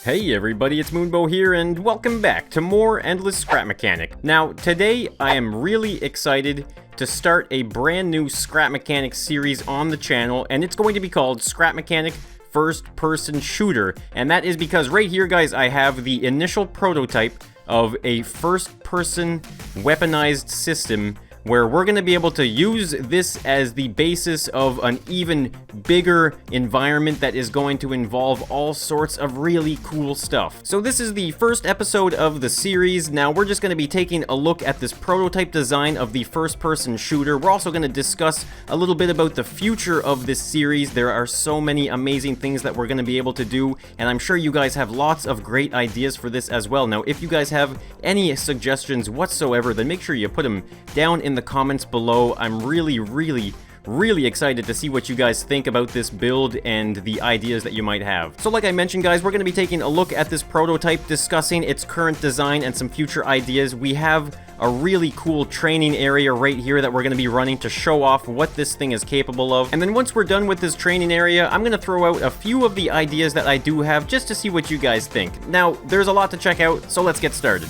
Hey everybody, it's Moonbo here, and welcome back to more Endless Scrap Mechanic. Now, today I am really excited to start a brand new Scrap Mechanic series on the channel, and it's going to be called Scrap Mechanic First-Person Shooter. And that is because right here, guys, I have the initial prototype of a first-person weaponized system where we're going to be able to use this as the basis of an even bigger environment that is going to involve all sorts of really cool stuff. So this is the first episode of the series. Now we're just going to be taking a look at this prototype design of the first-person shooter. We're also going to discuss a little bit about the future of this series. There are so many amazing things that we're going to be able to do, and I'm sure you guys have lots of great ideas for this as well. Now, if you guys have any suggestions whatsoever, then make sure you put them down in the comments below. I'm really excited to see what you guys think about this build and the ideas that you might have. So like I mentioned, guys, we're going to be taking a look at this prototype, discussing its current design and some future ideas. We have a really cool training area right here that we're going to be running to show off what this thing is capable of. And then once we're done with this training area, I'm going to throw out a few of the ideas that I do have just to see what you guys think. Now, there's a lot to check out, so let's get started.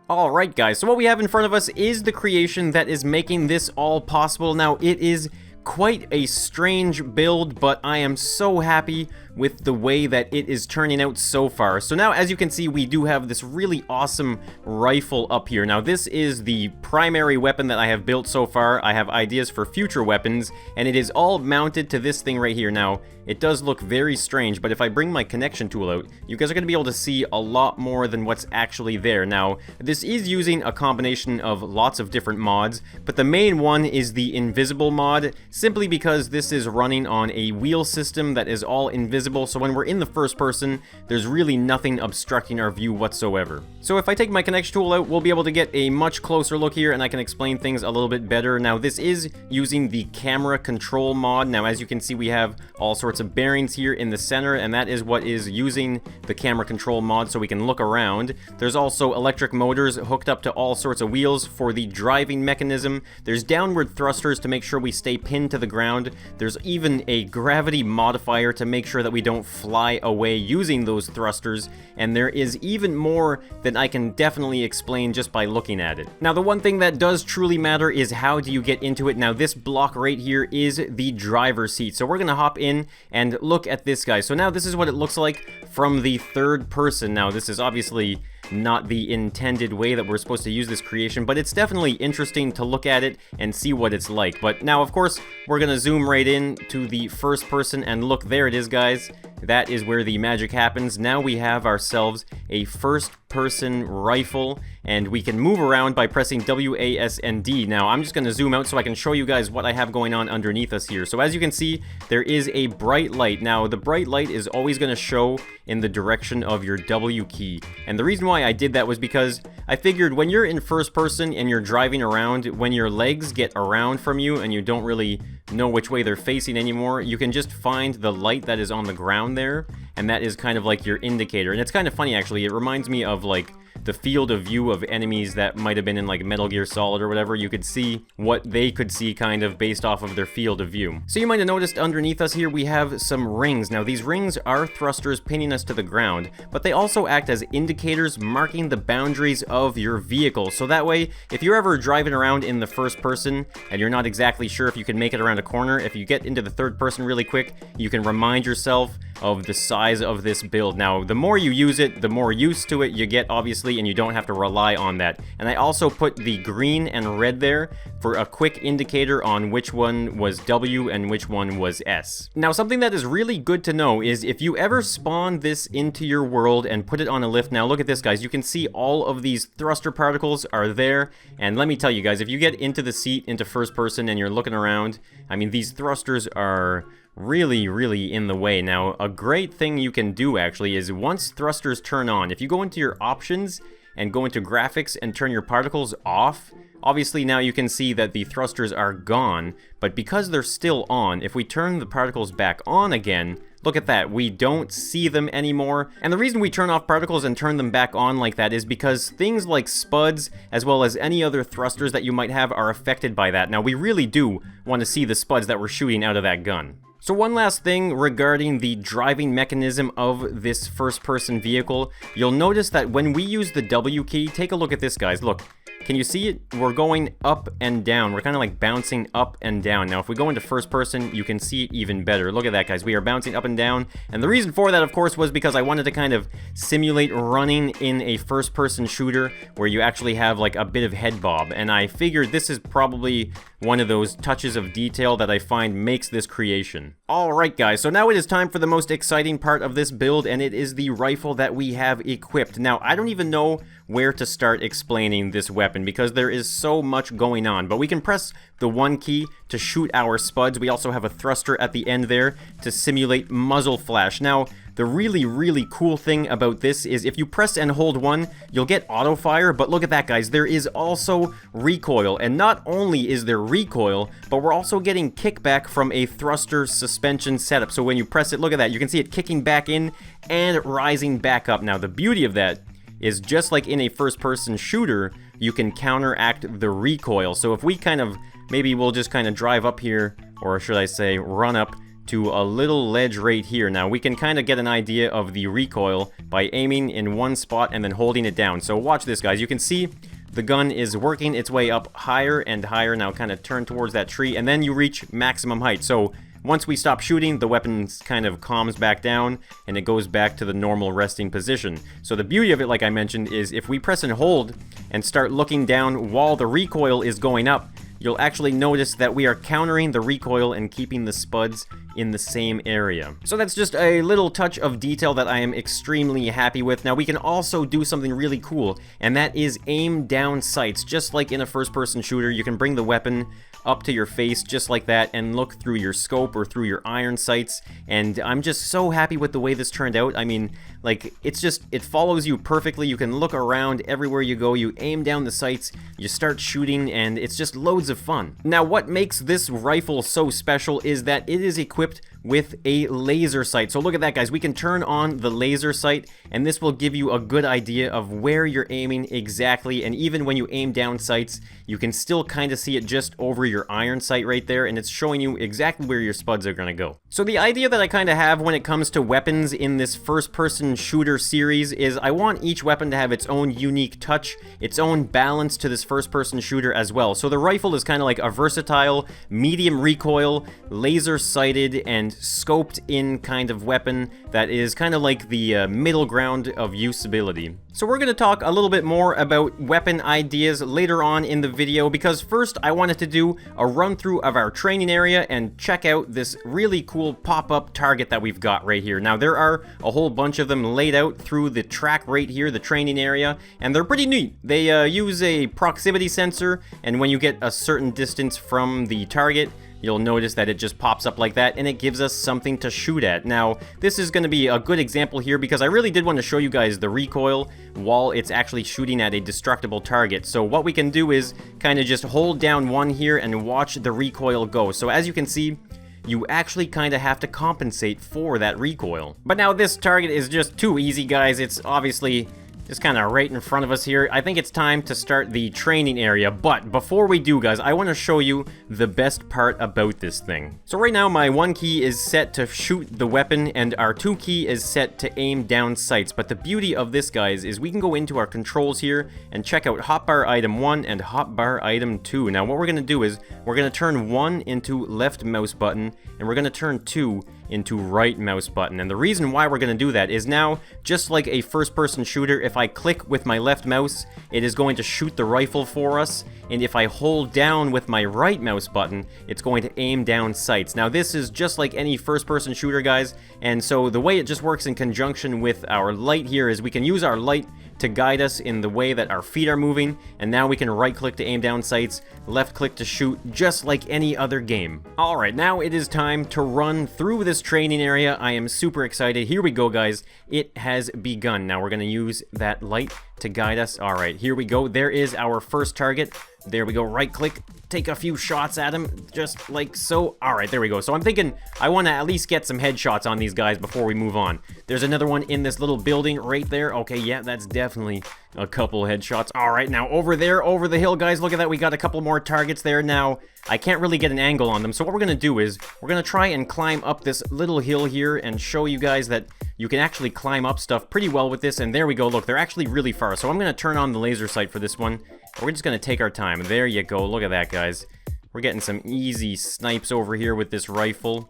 Alright guys, so what we have in front of us is the creation that is making this all possible. Now, it is quite a strange build, but I am so happy with the way that it is turning out so far. So now, as you can see, we do have this really awesome rifle up here. Now, this is the primary weapon that I have built so far. I have ideas for future weapons, and it is all mounted to this thing right here. Now, it does look very strange, but if I bring my connection tool out, you guys are going to be able to see a lot more than what's actually there. Now, this is using a combination of lots of different mods, but the main one is the invisible mod, simply because this is running on a wheel system that is all invisible. So when we're in the first person, there's really nothing obstructing our view whatsoever. So if I take my connection tool out, we'll be able to get a much closer look here, and I can explain things a little bit better. Now, this is using the camera control mod. Now, as you can see, we have all sorts of bearings here in the center, and that is what is using the camera control mod, so we can look around. There's also electric motors hooked up to all sorts of wheels for the driving mechanism. There's downward thrusters to make sure we stay pinned to the ground. There's even a gravity modifier to make sure that we don't fly away using those thrusters, and there is even more that I can definitely explain just by looking at it. Now, the one thing that does truly matter is how do you get into it. Now, this block right here is the driver's seat, so we're gonna hop in and look at this guy. So now this is what it looks like from the third person. Now, this is obviously not the intended way that we're supposed to use this creation, but it's definitely interesting to look at it and see what it's like. But now, of course, we're gonna zoom right in to the first person, and look, there it is, guys. That is where the magic happens. Now we have ourselves a first-person rifle, and we can move around by pressing W, A, S, and D. Now, I'm just going to zoom out so I can show you guys what I have going on underneath us here. So as you can see, there is a bright light. Now, the bright light is always going to show in the direction of your W key. And the reason why I did that was because I figured when you're in first person and you're driving around, when your legs get around from you and you don't really know which way they're facing anymore, you can just find the light that is on the ground there, and that is kind of like your indicator. And it's kind of funny, actually. It reminds me of like the field of view of enemies that might have been in like Metal Gear Solid or whatever. You could see what they could see kind of based off of their field of view. So you might have noticed underneath us here we have some rings. Now, these rings are thrusters pinning us to the ground, but they also act as indicators marking the boundaries of your vehicle. So that way, if you're ever driving around in the first person and you're not exactly sure if you can make it around a corner, if you get into the third person really quick, you can remind yourself of the size of this build. Now, the more you use it, the more used to it you get, obviously, and you don't have to rely on that. And I also put the green and red there for a quick indicator on which one was W and which one was S. Now, something that is really good to know is if you ever spawn this into your world and put it on a lift. Now, look at this, guys. You can see all of these thruster particles are there. And let me tell you guys, if you get into the seat, into first person, and you're looking around, I mean, these thrusters are really in the way. Now, a great thing you can do actually is once thrusters turn on, if you go into your options and go into graphics and turn your particles off, obviously now you can see that the thrusters are gone, but because they're still on, if we turn the particles back on again, look at that, we don't see them anymore. And the reason we turn off particles and turn them back on like that is because things like spuds, as well as any other thrusters that you might have, are affected by that. Now, we really do want to see the spuds that we're shooting out of that gun. So one last thing regarding the driving mechanism of this first-person vehicle, you'll notice that when we use the W key, take a look at this, guys. Look, can you see it? We're going up and down. We're kind of like bouncing up and down. Now, if we go into first person, you can see it even better. Look at that, guys. We are bouncing up and down. And the reason for that, of course, was because I wanted to kind of simulate running in a first-person shooter where you actually have like a bit of head bob. And I figured this is probably one of those touches of detail that I find makes this creation. Alright guys, so now it is time for the most exciting part of this build, and it is the rifle that we have equipped. Now, I don't even know where to start explaining this weapon because there is so much going on, but we can press the 1 key to shoot our spuds. We also have a thruster at the end there to simulate muzzle flash. Now, the really cool thing about this is if you press and hold 1, you'll get auto fire, but look at that, guys. There is also recoil, and not only is there recoil, but we're also getting kickback from a thruster suspension setup. So when you press it, look at that, you can see it kicking back in and rising back up. Now, the beauty of that is just like in a first-person shooter, you can counteract the recoil. So if we kind of, maybe we'll just kind of drive up here, or should I say run up to a little ledge right here. Now we can kind of get an idea of the recoil by aiming in one spot and then holding it down. So watch this, guys. You can see the gun is working its way up higher and higher. Now kind of turn towards that tree, and then you reach maximum height. So once we stop shooting, the weapon kind of calms back down and it goes back to the normal resting position. So the beauty of it, like I mentioned, is if we press and hold and start looking down while the recoil is going up, you'll actually notice that we are countering the recoil and keeping the spuds in the same area. So that's just a little touch of detail that I am extremely happy with. Now we can also do something really cool, and that is aim down sights. Just like in a first-person shooter, you can bring the weapon up to your face just like that and look through your scope or through your iron sights, and I'm just so happy with the way this turned out. I mean, like, it's just, it follows you perfectly. You can look around everywhere you go, you aim down the sights, you start shooting, and it's just loads of fun. Now what makes this rifle so special is that it is equipped with a laser sight. So look at that, guys. We can turn on the laser sight, and this will give you a good idea of where you're aiming exactly, and even when you aim down sights, you can still kind of see it just over your iron sight right there, and it's showing you exactly where your spuds are going to go. So the idea that I kind of have when it comes to weapons in this first-person shooter series is I want each weapon to have its own unique touch, its own balance to this first-person shooter as well. So the rifle is kind of like a versatile, medium recoil, laser-sighted, and scoped in kind of weapon that is kind of like the middle ground of usability. So we're going to talk a little bit more about weapon ideas later on in the video, because first I wanted to do a run through of our training area and check out this really cool pop-up target that we've got right here. Now there are a whole bunch of them laid out through the track right here, the training area, and they're pretty neat. They use a proximity sensor, and when you get a certain distance from the target, you'll notice that it just pops up like that, and it gives us something to shoot at. Now, this is going to be a good example here because I really did want to show you guys the recoil while it's actually shooting at a destructible target. So what we can do is kind of just hold down 1 here and watch the recoil go. So as you can see, you actually kind of have to compensate for that recoil. But now this target is just too easy, guys. It's obviously just kind of right in front of us here. I think it's time to start the training area, but before we do, guys, I want to show you the best part about this thing. So right now, my 1 key is set to shoot the weapon, and our 2 key is set to aim down sights. But the beauty of this, guys, is we can go into our controls here and check out hotbar item 1 and hotbar item 2. Now what we're going to do is we're going to turn 1 into left mouse button, and we're going to turn 2 into right mouse button. And the reason why we're going to do that is now, just like a first-person shooter, if I click with my left mouse, it is going to shoot the rifle for us, and if I hold down with my right mouse button, it's going to aim down sights. Now this is just like any first-person shooter, guys, and so the way it just works in conjunction with our light here is we can use our light to guide us in the way that our feet are moving, and now we can right-click to aim down sights, left-click to shoot, just like any other game. Alright, now it is time to run through this training area. I am super excited. Here we go, guys. It has begun. Now we're going to use that light to guide us. Alright, here we go. There is our first target. There we go. Right-click, take a few shots at him, just like so. Alright, there we go. So I'm thinking I want to at least get some headshots on these guys before we move on. There's another one in this little building right there. Okay, yeah, that's definitely a couple headshots. All right, now over there, over the hill, guys, look at that. We got a couple more targets there. Now, I can't really get an angle on them, so what we're going to do is we're going to try and climb up this little hill here and show you guys that you can actually climb up stuff pretty well with this. And there we go. Look, they're actually really far, so I'm going to turn on the laser sight for this one. We're just going to take our time. There you go. Look at that, guys. We're getting some easy snipes over here with this rifle.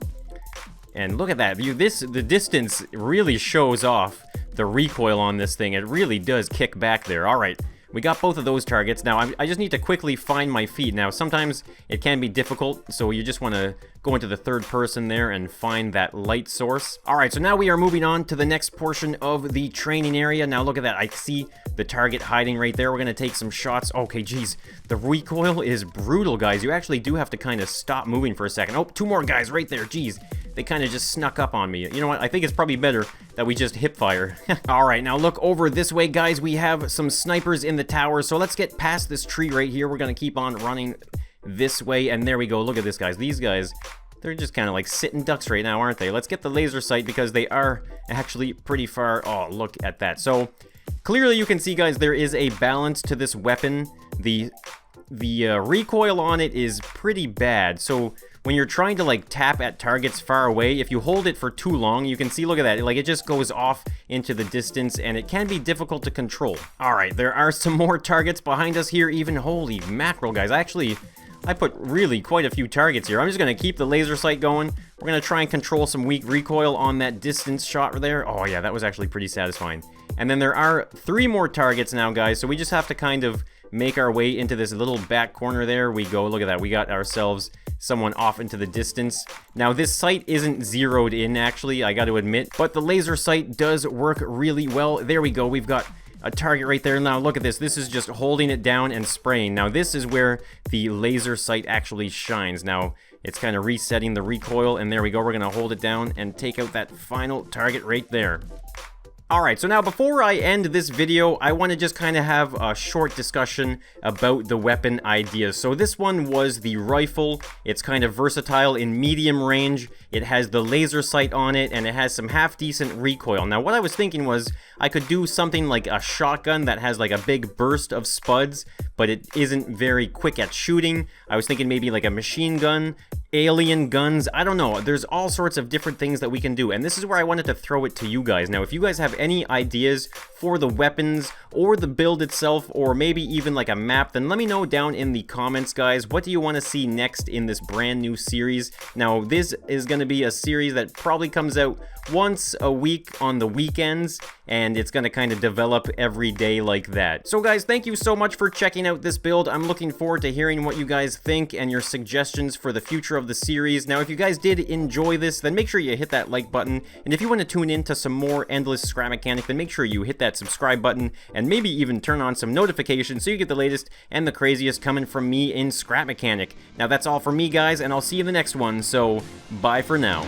And look at that. The distance really shows off the recoil on this thing. It really does kick back there. All right, we got both of those targets. Now, I just need to quickly find my feet. Now, sometimes it can be difficult, so you just want to go into the third person there and find that light source. All right, so now we are moving on to the next portion of the training area. Now, look at that. I see the target hiding right there. We're going to take some shots. Okay, geez. The recoil is brutal, guys. You actually do have to kind of stop moving for a second. Oh, two more guys right there. Geez. They kind of just snuck up on me. You know what? I think it's probably better that we just hip fire. Alright, now look over this way, guys. We have some snipers in the tower, so let's get past this tree right here. We're going to keep on running this way, and there we go. Look at this, guys. These guys, they're just kind of like sitting ducks right now, aren't they? Let's get the laser sight because they are actually pretty far. Oh, look at that. So, clearly you can see, guys, there is a balance to this weapon. The recoil on it is pretty bad, so when you're trying to like tap at targets far away, if you hold it for too long, you can see, look at that, like it just goes off into the distance and it can be difficult to control. Alright, there are some more targets behind us here even. Holy mackerel, guys. I put really quite a few targets here. I'm just going to keep the laser sight going. We're going to try and control some weak recoil on that distance shot there. Oh yeah, that was actually pretty satisfying. And then there are 3 more targets now, guys, so we just have to kind of make our way into this little back corner. There we go. Look at that. We got ourselves someone off into the distance. Now, this sight isn't zeroed in, actually, I got to admit, but the laser sight does work really well. There we go. We've got a target right there. Now, look at this. This is just holding it down and spraying. Now, this is where the laser sight actually shines. Now, it's kind of resetting the recoil, and there we go. We're going to hold it down and take out that final target right there. Alright, so now before I end this video, I want to just kind of have a short discussion about the weapon ideas. So this one was the rifle. It's kind of versatile in medium range. It has the laser sight on it, and it has some half-decent recoil. Now, what I was thinking was I could do something like a shotgun that has like a big burst of spuds, but it isn't very quick at shooting. I was thinking maybe like a machine gun, alien guns, I don't know. There's all sorts of different things that we can do, and this is where I wanted to throw it to you guys. Now, if you guys have any ideas for the weapons or the build itself, or maybe even like a map, then let me know down in the comments, guys. What do you want to see next in this brand new series? Now, this is going to be a series that probably comes out once a week on the weekends, and it's going to kind of develop every day like that. So guys, thank you so much for checking out this build. I'm looking forward to hearing what you guys think and your suggestions for the future of the series. Now, if you guys did enjoy this, then make sure you hit that like button, and if you want to tune in to some more endless Scrap Mechanic, then make sure you hit that subscribe button, and maybe even turn on some notifications so you get the latest and the craziest coming from me in Scrap Mechanic. Now, that's all from me, guys, and I'll see you in the next one, so bye for now.